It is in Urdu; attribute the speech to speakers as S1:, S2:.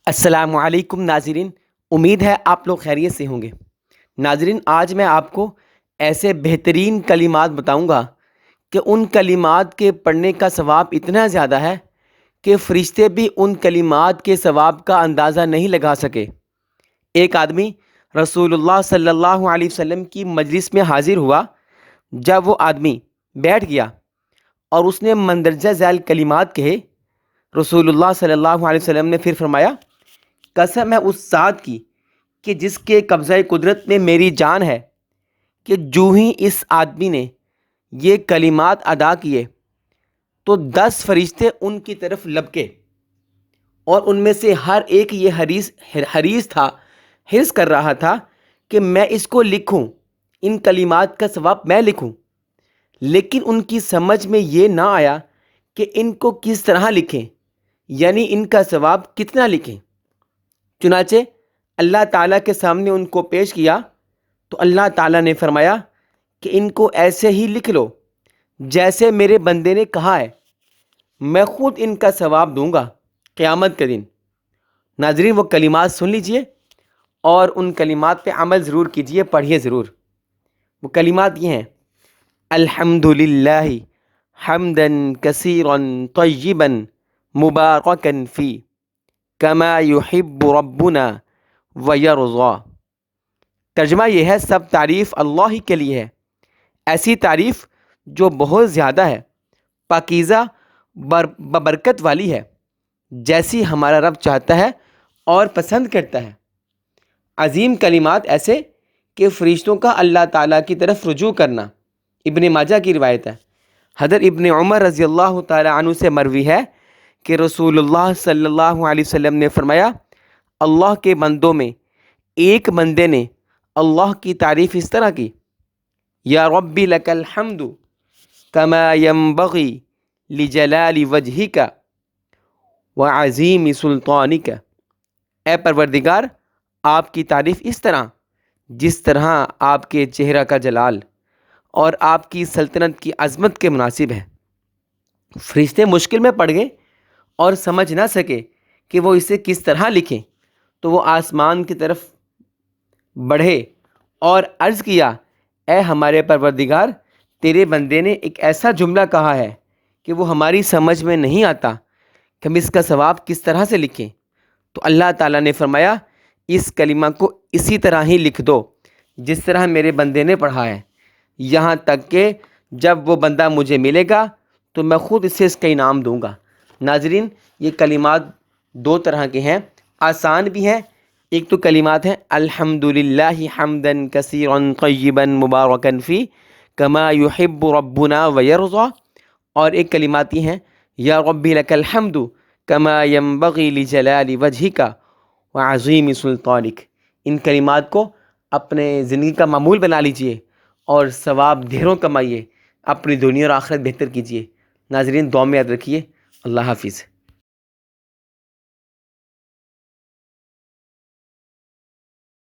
S1: السلام علیکم ناظرین، امید ہے آپ لوگ خیریت سے ہوں گے۔ ناظرین، آج میں آپ کو ایسے بہترین کلمات بتاؤں گا کہ ان کلمات کے پڑھنے کا ثواب اتنا زیادہ ہے کہ فرشتے بھی ان کلمات کے ثواب کا اندازہ نہیں لگا سکے۔ ایک آدمی رسول اللہ صلی اللہ علیہ وسلم کی مجلس میں حاضر ہوا۔ جب وہ آدمی بیٹھ گیا اور اس نے مندرجہ ذیل کلمات کہے، رسول اللہ صلی اللہ علیہ وسلم نے پھر فرمایا، قسم ہے اس ذات کی کہ جس کے قبضہ قدرت میں میری جان ہے، کہ جو ہی اس آدمی نے یہ کلمات ادا کیے تو 10 فرشتے ان کی طرف لپکے، اور ان میں سے ہر ایک یہ حرص کر رہا تھا کہ میں اس کو لکھوں، ان کلمات کا ثواب میں لکھوں، لیکن ان کی سمجھ میں یہ نہ آیا کہ ان کو کس طرح لکھیں، یعنی ان کا ثواب کتنا لکھیں۔ چنانچہ اللہ تعالیٰ کے سامنے ان کو پیش کیا تو اللہ تعالیٰ نے فرمایا کہ ان کو ایسے ہی لکھ لو جیسے میرے بندے نے کہا ہے، میں خود ان کا ثواب دوں گا قیامت کے دن۔ ناظرین، وہ کلمات سن لیجئے اور ان کلمات پہ عمل ضرور کیجئے، پڑھیے ضرور۔ وہ کلمات یہ ہیں: الحمد للہ حمدا کثیرا طیبا مبارکا فی کما یحب ربنا ویرضا۔ ترجمہ یہ ہے، سب تعریف اللہ ہی کے لیے ہے، ایسی تعریف جو بہت زیادہ ہے، پاکیزہ ببرکت والی ہے، جیسی ہمارا رب چاہتا ہے اور پسند کرتا ہے۔ عظیم کلمات ایسے کہ فرشتوں کا اللہ تعالیٰ کی طرف رجوع کرنا۔ ابن ماجہ کی روایت ہے، حضرت ابن عمر رضی اللہ تعالیٰ عنہ سے مروی ہے کہ رسول اللہ صلی اللہ علیہ وسلم نے فرمایا، اللہ کے بندوں میں ایک بندے نے اللہ کی تعریف اس طرح کی، یا ربی لک الحمد کما ینبغی لجلال وجہک وعظیم سلطانک۔ اے پروردگار، آپ کی تعریف اس طرح جس طرح آپ کے چہرہ کا جلال اور آپ کی سلطنت کی عظمت کے مناسب ہے۔ فرشتے مشکل میں پڑ گئے اور سمجھ نہ سکے کہ وہ اسے کس طرح لکھیں، تو وہ آسمان کی طرف بڑھے اور عرض کیا، اے ہمارے پروردگار، تیرے بندے نے ایک ایسا جملہ کہا ہے کہ وہ ہماری سمجھ میں نہیں آتا کہ ہم اس کا ثواب کس طرح سے لکھیں۔ تو اللہ تعالیٰ نے فرمایا، اس کلمہ کو اسی طرح ہی لکھ دو جس طرح میرے بندے نے پڑھا ہے، یہاں تک کہ جب وہ بندہ مجھے ملے گا تو میں خود اسے اس کا انعام دوں گا۔ ناظرین، یہ کلمات دو طرح کے ہیں، آسان بھی ہیں۔ ایک تو کلمات ہیں الحمد للہ حمدا کثیرا طیبا مبارکا فی کما یحب ربنا ویرضا، اور ایک کلمات یہ ہیں، یا ربی لک الحمد کما ینبغی لجلال وجہک وعظیم سلطانک۔ ان کلمات کو اپنے زندگی کا معمول بنا لیجئے اور ثواب ڈھیروں کمائیے، اپنی دنیا اور آخرت بہتر کیجیے۔ ناظرین، دعا میں یاد رکھیے۔ اللہ حافظ۔